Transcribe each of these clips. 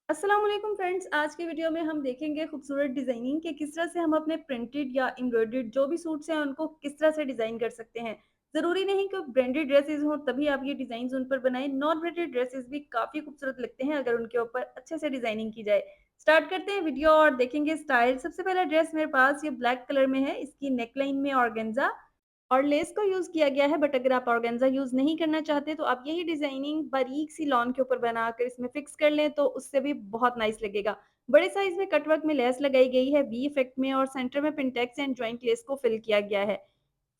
अस्सलाम वालेकुम फ्रेंड्स। आज की वीडियो में हम देखेंगे खूबसूरत डिज़ाइनिंग कि किस तरह से हम अपने प्रिंटेड या एम्ब्रॉयडर्ड जो भी सूट्स हैं उनको किस तरह से डिज़ाइन कर सकते हैं। ज़रूरी नहीं कि ब्रांडेड ड्रेसेस हों तभी आप ये डिज़ाइंस उन पर बनाएं। नॉन ब्रांडेड ड्रेसेस भी काफ़ी खूबसूरत लगते हैं अगर उनके ऊपर अच्छे से डिज़ाइनिंग की जाए। स्टार्ट करते हैं वीडियो और देखेंगे स्टाइल। सबसे पहला ड्रेस मेरे पास ये ब्लैक कलर में है। इसकी नेकलाइन में ऑर्गेन्जा और लेस को यूज़ किया गया है, बट अगर आप ऑर्गेन्जा यूज़ नहीं करना चाहते तो आप यही डिज़ाइनिंग बारीक सी लॉन के ऊपर बनाकर इसमें फिक्स कर लें तो उससे भी बहुत नाइस लगेगा। बड़े साइज़ में कटवर्क में लेस लगाई गई है वी इफेक्ट में और सेंटर में पिंटेक्स एंड जॉइंट लेस को फिल किया गया है।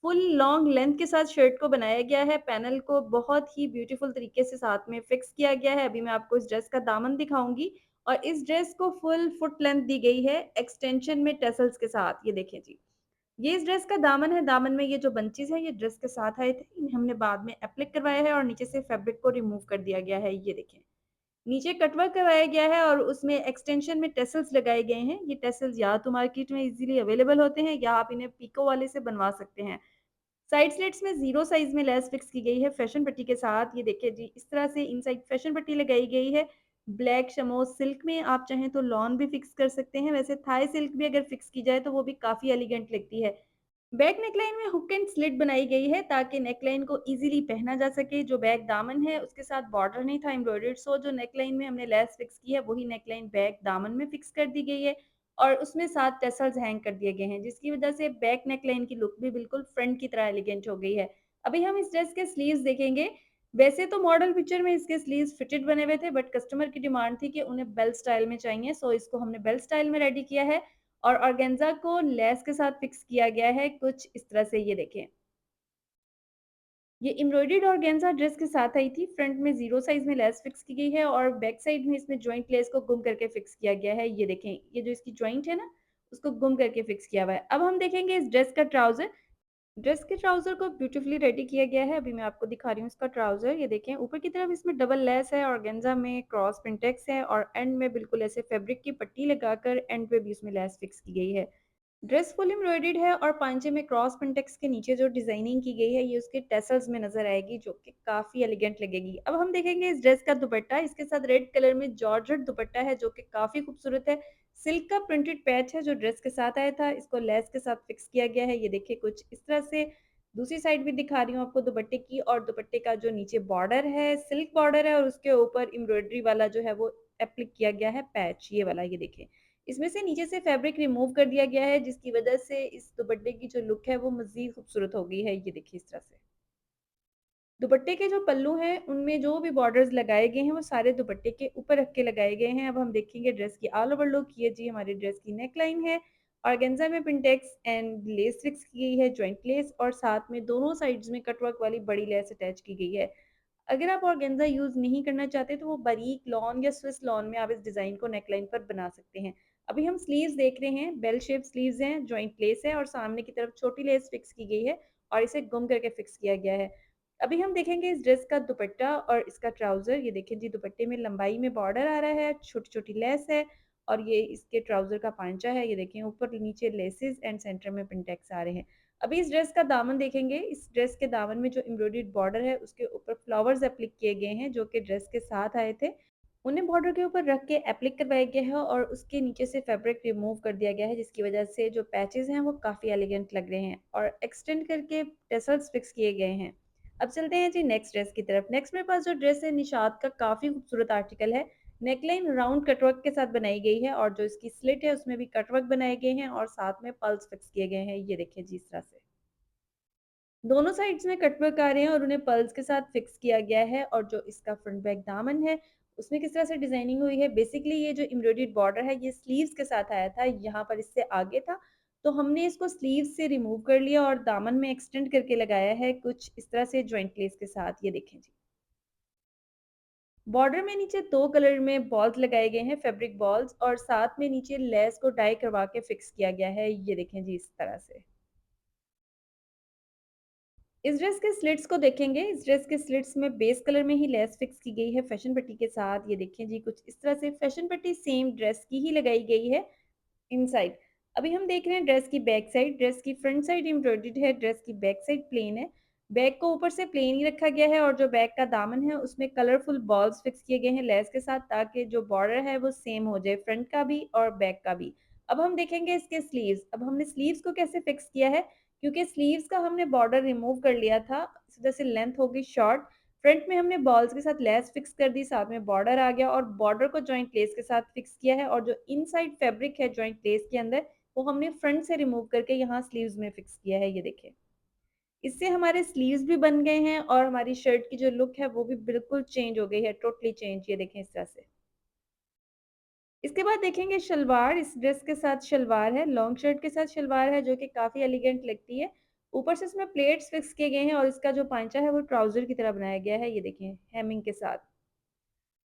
फुल लॉन्ग लेंथ के साथ शर्ट को बनाया गया है। पैनल को बहुत ही ब्यूटीफुल तरीके से साथ में फिक्स किया गया है। अभी मैं आपको इस ड्रेस का दामन दिखाऊँगी और इस ड्रेस को फुल फुट लेंथ दी गई है एक्सटेंशन में टसल्स के साथ। ये देखें जी। ये इस ड्रेस का दामन है, दामन में ये जो बंचेस हैं ये ड्रेस के साथ आए थे, इन्हें हमने बाद में एप्लिक करवाया है और नीचे से फैब्रिक को रिमूव कर दिया गया है, ये देखें। नीचे कटवर्क करवाया गया है और उसमें एक्सटेंशन में टेसल्स लगाए गए हैं। ये टेसल्स या तो मार्केट में इज़िली अवेलेबल होते हैं या आप इन्हें पीको वाले से बनवा सकते हैं। साइड स्लिट्स में 0 साइज़ में लेस फिक्स की गई है फैशन पट्टी के साथ। ये देखिए जी, इस तरह से इनसाइड फैशन पट्टी लगाई गई है। ब्लैक शमोज सिल्क में आप चाहें तो लॉन भी फिक्स कर सकते हैं। वैसे थाई सिल्क भी अगर फिक्स की जाए तो वो भी काफ़ी एलिगेंट लगती है। बैक नेकलाइन में हुक एंड स्लिट बनाई गई है ताकि नेकलाइन को इजीली पहना जा सके। जो बैक दामन है उसके साथ बॉर्डर नहीं था एम्ब्रॉयडर्ड, सो जो नेकलाइन में हमने लेस फिक्स की है वही नेकलाइन बैक दामन में फिक्स कर दी गई है और उसमें साथ टसल्स हैंग कर दिए गए हैं जिसकी वजह से बैक नेकलाइन की लुक भी बिल्कुल फ्रंट की तरह एलिगेंट हो गई है। अभी हम इस ड्रेस के स्लीव्स देखेंगे। वैसे तो मॉडल पिक्चर में इसके स्लीव्स फिटेड बने हुए थे, बट कस्टमर की डिमांड थी कि उन्हें बेल स्टाइल में चाहिए, सो इसको हमने बेल स्टाइल में रेडी किया है और ऑर्गेन्जा को लेस के साथ फिक्स किया गया है कुछ इस तरह से। ये देखें, ये एम्ब्रॉयडर्ड ऑर्गेन्जा ड्रेस के साथ आई थी। फ्रंट में 0 साइज़ में लेस फिक्स की गई है और बैक साइड में इसमें जॉइंट लेस को गुम करके फिक्स किया गया है। ये देखें, ये जो इसकी जॉइंट है ना, उसको गुम करके फिक्स किया हुआ है। अब हम देखेंगे इस ड्रेस का ट्राउज़र। ड्रेस के ट्राउज़र को ब्यूटीफुली रेडी किया गया है। अभी मैं आपको दिखा रही हूँ इसका ट्राउज़र। ये देखें, ऊपर की तरफ इसमें डबल लेस है, ऑर्गेन्जा में क्रॉस पिंटेक्स है और एंड में बिल्कुल ऐसे फैब्रिक की पट्टी लगाकर एंड पे भी इसमें लेस फिक्स की गई है। ड्रेस फुल एम्ब्रॉयडर्ड है और पांचे में क्रॉस पिंटेक्स के नीचे जो डिजाइनिंग की गई है ये उसके टेसल्स में नजर आएगी जो कि काफी एलिगेंट लगेगी। अब हम देखेंगे इस ड्रेस का दुपट्टा। इसके साथ रेड कलर में जॉर्जेट दुपट्टा है जो कि काफी खूबसूरत है। सिल्क का प्रिंटेड पैच है जो ड्रेस के साथ आया था, इसको लेस के साथ फिक्स किया गया है। ये देखिए कुछ इस तरह से। दूसरी साइड भी दिखा रही हूँ आपको दुपट्टे की, और दुपट्टे का जो नीचे बॉर्डर है सिल्क बॉर्डर है और उसके ऊपर एम्ब्रॉयडरी वाला जो है वो एप्लिक किया गया है पैच, ये वाला। ये देखिए, इसमें से नीचे से फैब्रिक रिमूव कर दिया गया है जिसकी वजह से इस दुपट्टे की जो लुक है वो मज़ीद खूबसूरत हो गई है। ये देखिए इस तरह से। दुपट्टे के जो पल्लू हैं उनमें जो भी बॉर्डर्स लगाए गए हैं वो सारे दुपट्टे के ऊपर रख के लगाए गए हैं। अब हम देखेंगे ड्रेस की ऑल ओवर लुक। ये जी हमारी ड्रेस की नेक लाइन है। ऑर्गेन्जा में पिंटेक्स एंड लेस फिक्स की गई है, जॉइंट लेस, और साथ में दोनों साइड्स में कटवर्क वाली बड़ी लेस अटैच की गई है। अगर आप ऑर्गेन्जा यूज़ नहीं करना चाहते तो वो बारीक लॉन या स्विस लॉन में आप इस डिज़ाइन को नेकलाइन पर बना सकते हैं। अभी हम स्लीव्स देख रहे हैं। बेल शेप स्लीव्स हैं, जॉइंट लेस है और सामने की तरफ छोटी लेस फिक्स की गई है और इसे गुम करके फिक्स किया गया है। अभी हम देखेंगे इस ड्रेस का दुपट्टा और इसका ट्राउज़र। ये देखिए जी, दुपट्टे में लंबाई में बॉर्डर आ रहा है, छोटी-छोटी लेस है और ये इसके ट्राउज़र का पांचा है। ये देखें, ऊपर नीचे लेसेस एंड सेंटर में पिंटेक्स आ रहे हैं। अभी इस ड्रेस का दामन देखेंगे। इस ड्रेस के दामन में जो एम्ब्रॉयडर्ड बॉर्डर है उसके ऊपर फ्लावर्स एप्लिक किए गए हैं जो कि ड्रेस के साथ आए थे। उन्हें बॉर्डर के ऊपर रख के एप्लिक करवाया गया है और उसके नीचे से फैब्रिक रिमूव कर दिया गया है जिसकी वजह से जो पैचेस हैं वो काफ़ी एलिगेंट लग रहे हैं और एक्सटेंड करके टेसल्स फिक्स किए गए हैं। अब चलते हैं जी नेक्स्ट ड्रेस की तरफ। नेक्स्ट मेरे पास जो ड्रेस है निशात का काफ़ी खूबसूरत आर्टिकल है। नेकलाइन राउंड कटवर्क के साथ बनाई गई है और जो इसकी स्लिट है उसमें भी कटवर्क बनाए गए हैं और साथ में पल्स फिक्स किए गए हैं। ये देखिए जी, इस तरह से दोनों साइड्स में कटवर्क आ रहे हैं और उन्हें पर्ल्स के साथ फिक्स किया गया है। और जो इसका फ्रंट बैक दामन है उसमें किस तरह से डिजाइनिंग हुई है। बेसिकली ये जो एम्ब्रॉयडर्ड बॉर्डर है ये स्लीव्स के साथ आया था, यहाँ पर इससे आगे था, तो हमने इसको स्लीव्स से रिमूव कर लिया और दामन में एक्सटेंड करके लगाया है कुछ इस तरह से जॉइंट लेस के साथ। ये देखें जी, बॉर्डर में नीचे 2 कलर में बॉल्स लगाए गए हैं, फैब्रिक बॉल्स, और साथ में नीचे लेस को डाई करवा के फिक्स किया गया है। ये देखें जी, इस तरह से। इस ड्रेस के स्लिट्स को देखेंगे। इस ड्रेस के स्लिट्स में बेस कलर में ही लेस फिक्स की गई है फैशन पट्टी के साथ। ये देखें जी, कुछ इस तरह से फैशन पट्टी सेम ड्रेस की ही लगाई गई है इनसाइड। अभी हम देख रहे हैं ड्रेस की बैक साइड। ड्रेस की फ्रंट साइड एम्ब्रॉयडर्ड है, ड्रेस की बैक साइड प्लेन है। बैक को ऊपर से प्लेन ही रखा गया है और जो बैक का दामन है उसमें कलरफुल बॉल्स फिक्स किए गए हैं लेस के साथ, ताकि जो बॉर्डर है वो सेम हो जाए फ्रंट का भी और बैक का भी। अब हम देखेंगे इसके स्लीव्स। अब हमने स्लीव्स को कैसे फिक्स किया है, क्योंकि स्लीव्स का हमने बॉर्डर रिमूव कर लिया था, इस वजह से लेंथ हो गई शॉर्ट। फ्रंट में हमने बॉल्स के साथ लेस फिक्स कर दी, साथ में बॉर्डर आ गया और बॉर्डर को जॉइंट लेस के साथ फिक्स किया है, और जो इनसाइड फैब्रिक है जॉइंट लेस के अंदर, वो हमने फ्रंट से रिमूव करके यहाँ स्लीव्स में फिक्स किया है, ये देखिए। इससे हमारे स्लीव्स भी बन गए हैं और हमारी शर्ट की जो लुक है वो भी बिल्कुल चेंज हो गई है, टोटली चेंज, ये देखें इस तरह से। इसके बाद देखेंगे शलवार। इस ड्रेस के साथ शलवार है, लॉन्ग शर्ट के साथ शलवार है जो कि काफ़ी एलिगेंट लगती है। ऊपर से इसमें प्लेट्स फिक्स किए गए हैं और इसका जो पांचा है वो ट्राउज़र की तरह बनाया गया है, ये देखें हेमिंग के साथ।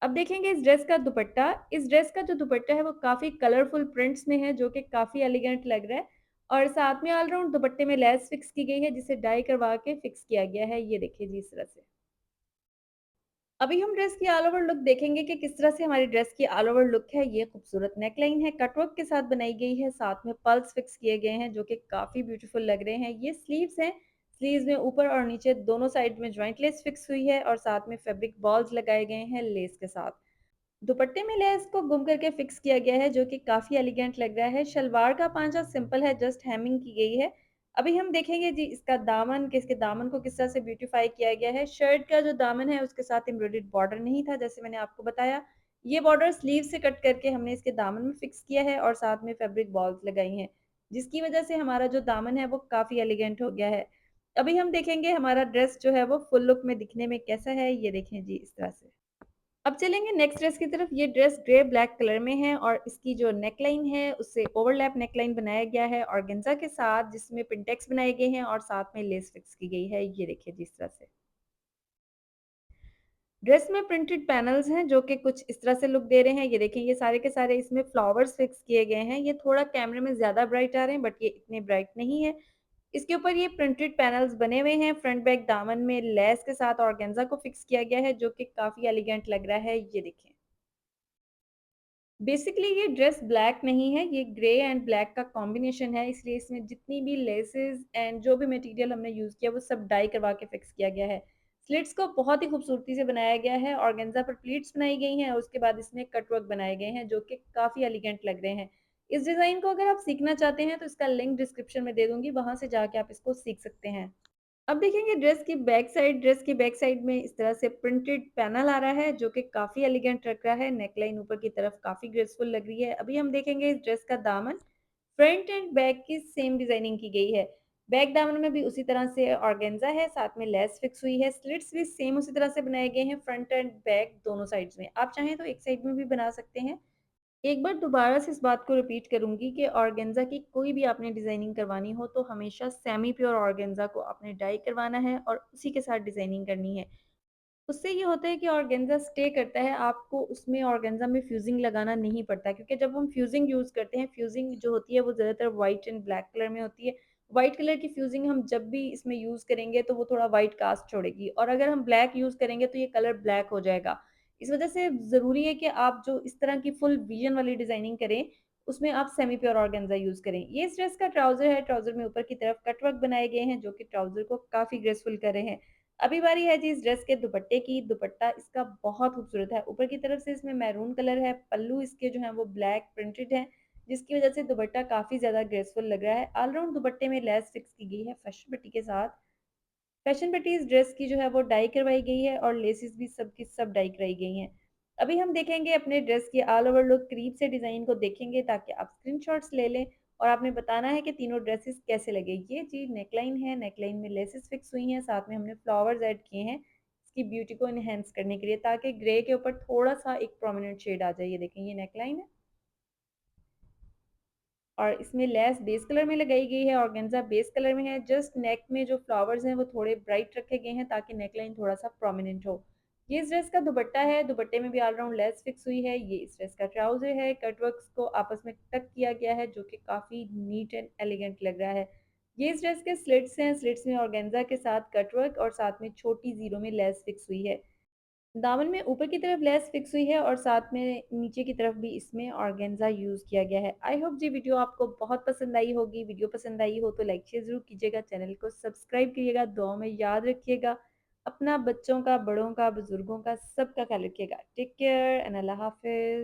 अब देखेंगे इस ड्रेस का दुपट्टा। इस ड्रेस का जो दुपट्टा है वो काफ़ी कलरफुल प्रिंट्स में है जो कि काफ़ी एलिगेंट लग रहा है, और साथ में ऑल राउंड दुपट्टे में लेस फिक्स की गई है जिसे डाई करवा के फिक्स किया गया है, ये देखिए जी इस तरह से। अभी हम ड्रेस की ऑल ओवर लुक देखेंगे कि किस तरह से हमारी ड्रेस की ऑल ओवर लुक है। ये खूबसूरत नेकलाइन है, कटवर्क के साथ बनाई गई है, साथ में पर्ल्स फिक्स किए गए हैं जो कि काफ़ी ब्यूटीफुल लग रहे हैं। ये स्लीव्स हैं, स्लीव्स में ऊपर और नीचे दोनों साइड में जॉइंट लेस फिक्स हुई है और साथ में फैब्रिक बॉल्स लगाए गए हैं लेस के साथ। दुपट्टे में लेस को गुम करके फिक्स किया गया है जो कि काफ़ी एलिगेंट लग रहा है। शलवार का पांचा सिंपल है, जस्ट हेमिंग की गई है। अभी हम देखेंगे जी इसका दामन, कि इसके दामन को किस तरह से ब्यूटीफाई किया गया है। शर्ट का जो दामन है उसके साथ एम्ब्रॉयडर्ड बॉर्डर नहीं था, जैसे मैंने आपको बताया। ये बॉर्डर स्लीव से कट करके हमने इसके दामन में फिक्स किया है और साथ में फैब्रिक बॉल्स लगाई हैं, जिसकी वजह से हमारा जो दामन है वो काफ़ी एलिगेंट हो गया है। अभी हम देखेंगे हमारा ड्रेस जो है वो फुल लुक में दिखने में कैसा है, ये देखें जी इस तरह से। अब चलेंगे नेक्स्ट ड्रेस की तरफ। ये ड्रेस ग्रे ब्लैक कलर में है और इसकी जो नेकलाइन है उससे ओवरलैप नेकलाइन बनाया गया है ऑर्गेन्जा के साथ, जिसमें पिंटेक्स बनाए गए हैं और साथ में लेस फिक्स की गई है, ये देखिए जिस तरह से। ड्रेस में प्रिंटेड पैनल्स हैं जो कि कुछ इस तरह से लुक दे रहे हैं, ये देखें ये सारे के सारे इसमें फ्लावर्स फिक्स किए गए हैं। ये थोड़ा कैमरे में ज़्यादा ब्राइट आ रहे हैं बट ये इतने ब्राइट नहीं है। इसके ऊपर ये प्रिंटेड पैनल्स बने हुए हैं, फ्रंट बैक दामन में लेस के साथ ऑर्गेन्जा को फिक्स किया गया है जो कि काफ़ी एलिगेंट लग रहा है, ये देखें। बेसिकली ये ड्रेस ब्लैक नहीं है, ये ग्रे एंड ब्लैक का कॉम्बिनेशन है, इसलिए इसमें जितनी भी लेसेस एंड जो भी मटेरियल हमने यूज़ किया वो सब डाई करवा के फिक्स किया गया है। स्लिट्स को बहुत ही खूबसूरती से बनाया गया है, ऑर्गेन्जा पर प्लीट्स बनाई गई हैं और उसके बाद इसमें कटवर्क बनाए गए हैं जो कि काफ़ी एलिगेंट लग रहे हैं। इस डिज़ाइन को अगर आप सीखना चाहते हैं तो इसका लिंक डिस्क्रिप्शन में दे दूँगी, वहाँ से जाके आप इसको सीख सकते हैं। अब देखेंगे ड्रेस की बैक साइड। ड्रेस की बैक साइड में इस तरह से प्रिंटेड पैनल आ रहा है जो कि काफ़ी एलिगेंट लग रहा है। नेकलाइन ऊपर की तरफ काफ़ी ग्रेसफुल लग रही है। अभी हम देखेंगे इस ड्रेस का दामन। फ्रंट एंड बैक की सेम डिजाइनिंग की गई है। बैक दामन में भी उसी तरह से ऑर्गेन्जा है, साथ में लेस फिक्स हुई है। स्लिट्स भी सेम उसी तरह से बनाए गए हैं फ्रंट एंड बैक दोनों साइड्स में। आप चाहें तो एक साइड में भी बना सकते हैं। एक बार दोबारा से इस बात को रिपीट करूँगी कि ऑर्गेन्जा की कोई भी आपने डिज़ाइनिंग करवानी हो तो हमेशा सेमी प्योर ऑर्गेन्जा को आपने डाई करवाना है और उसी के साथ डिज़ाइनिंग करनी है। उससे ये होता है कि ऑर्गेन्जा स्टे करता है, आपको उसमें ऑर्गेन्जा में फ्यूज़िंग लगाना नहीं पड़ता, क्योंकि जब हम फ्यूज़िंग यूज़ करते हैं, फ्यूज़िंग जो होती है वो ज़्यादातर व्हाइट एंड ब्लैक कलर में होती है। व्हाइट कलर की फ्यूज़िंग हम जब भी इसमें यूज़ करेंगे तो वो थोड़ा व्हाइट कास्ट छोड़ेगी, और अगर हम ब्लैक यूज़ करेंगे तो ये कलर ब्लैक हो जाएगा। इस वजह से ज़रूरी है कि आप जो इस तरह की फुल विज़न वाली डिज़ाइनिंग करें, उसमें आप सेमी प्योर ऑर्गेन्जा यूज़ करें। ये इस ड्रेस का ट्राउज़र है, ट्राउज़र में ऊपर की तरफ कट वर्क बनाए गए हैं जो कि ट्राउज़र को काफ़ी ग्रेसफुल कर रहे हैं। अभी बारी है जी इस ड्रेस के दुपट्टे की। दुपट्टा इसका बहुत खूबसूरत है। ऊपर की तरफ से इसमें मैरून कलर है, पल्लू इसके जो हैं वो ब्लैक प्रिंटेड हैं, जिसकी वजह से दुपट्टा काफ़ी ज़्यादा ग्रेसफुल लग रहा है। ऑल राउंड दुपट्टे में लेस फिक्स की गई है फैशन पट्टी के साथ। फैशन पट्टी इस ड्रेस की जो है वो डाई करवाई गई है और लेसेस भी सब की सब डाई कराई गई हैं। अभी हम देखेंगे अपने ड्रेस की ऑल ओवर लुक, करीब से डिज़ाइन को देखेंगे ताकि आप स्क्रीनशॉट्स ले लें और आपने बताना है कि तीनों ड्रेसेस कैसे लगे। ये जी नेकलाइन है, नेकलाइन में लेसेस फिक्स हुई हैं, साथ में हमने फ्लावर्स ऐड किए हैं इसकी ब्यूटी को एनहांस करने के लिए, ताकि ग्रे के ऊपर थोड़ा-सा एक प्रोमिनेंट शेड आ जाए। ये देखें ये नेकलाइन है और इसमें लेस बेस कलर में लगाई गई है, ऑर्गेन्जा बेस कलर में है। जस्ट नेक में जो फ्लावर्स हैं वो थोड़े ब्राइट रखे गए हैं ताकि नेकलाइन थोड़ा-सा प्रोमिनेंट हो। ये इस ड्रेस का दुपट्टा है, दुपट्टे में भी ऑल राउंड लेस फिक्स हुई है। ये इस ड्रेस का ट्राउज़र है, कटवर्क्स को आपस में टक किया गया है जो कि काफ़ी नीट एंड एलिगेंट लग रहा है। ये इस ड्रेस के स्लिट्स हैं, स्लिट्स में ऑर्गेन्जा के साथ कटवर्क और साथ में छोटी ज़ीरो में लेस फिक्स हुई है। दामन में ऊपर की तरफ लेस फिक्स हुई है और साथ में नीचे की तरफ भी इसमें ऑर्गेन्जा यूज़ किया गया है। आई होप ये वीडियो आपको बहुत पसंद आई होगी। वीडियो पसंद आई हो तो लाइक शेयर ज़रूर कीजिएगा, चैनल को सब्सक्राइब करिएगा, दुआओं में याद रखिएगा। अपना बच्चों का, बड़ों का, बुज़ुर्गों का सबका ख़्याल रखिएगा। टेक केयर एंड अल्लाह हाफ़िज़।